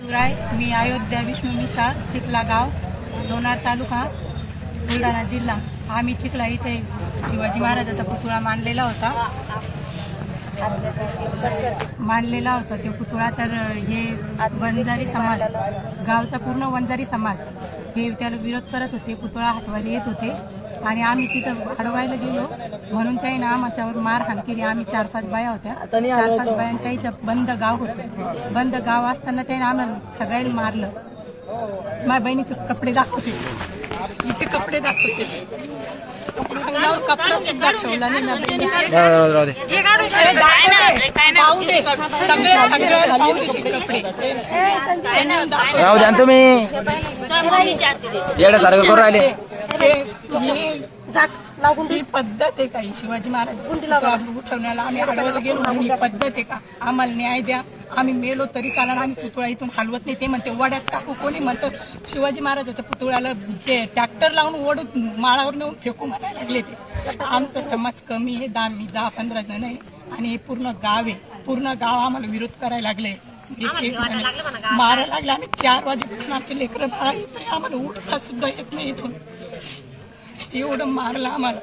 शिवराय, मी अयोध्या विष्णू मिसाळ, चिखला गाव, लोणार तालुका, बुलढाणा जिल्हा. आम्ही चिखला इथे शिवाजी महाराजाचा पुतळा मांडलेला होता. ते पुतळा. तर हे वंजारी समाज, गावचा पूर्ण वंजारी समाज हे त्याला विरोध करत होते, पुतळा हटवायला येत होते. आणि आम्ही तिथं अडवायला गेलो म्हणून त्याने आमच्यावर मारहाण केली. आम्ही 4-5 बाया होत्या, 4-5 बाया. त्याच्या बंद गाव होतं. बंद गाव असताना त्याने आम्हाला सगळ्यांनी मारलं. माझ्या बहिणीचे कपडे दाखवते, हिचे कपडे दाखवते, कपडा सुद्धा ठेवला नाही. राहू द्या तुम्ही येण्यासारखं करू राहिले. ही पद्धत आहे का? शिवाजी महाराज उठवण्याला आम्ही अडवायला गेलो म्हणून ही पद्धत आहे का? आम्हाला न्याय द्या. आम्ही मेलो तरी चालणार, आम्ही पुतळा इथून हलवत नाही. ते म्हणते वड्यात टाकू, कोणी म्हणतं शिवाजी महाराजाच्या पुतळ्याला ते ट्रॅक्टर लावून ओढून माळावर नेऊन फेकू म्हणायला लागले. ते आमचा समाज कमी आहे, 10-15 जण आहे आणि हे पूर्ण गाव आहे. पूर्ण गाव आम्हाला विरोध करायला लागले, मारायला लागले. आम्ही 4 वाजेपासून आमचे लेकरं बाळा आम्हाला उठता सुद्धा येत नाही इथून. एवढं मारलं आम्हाला.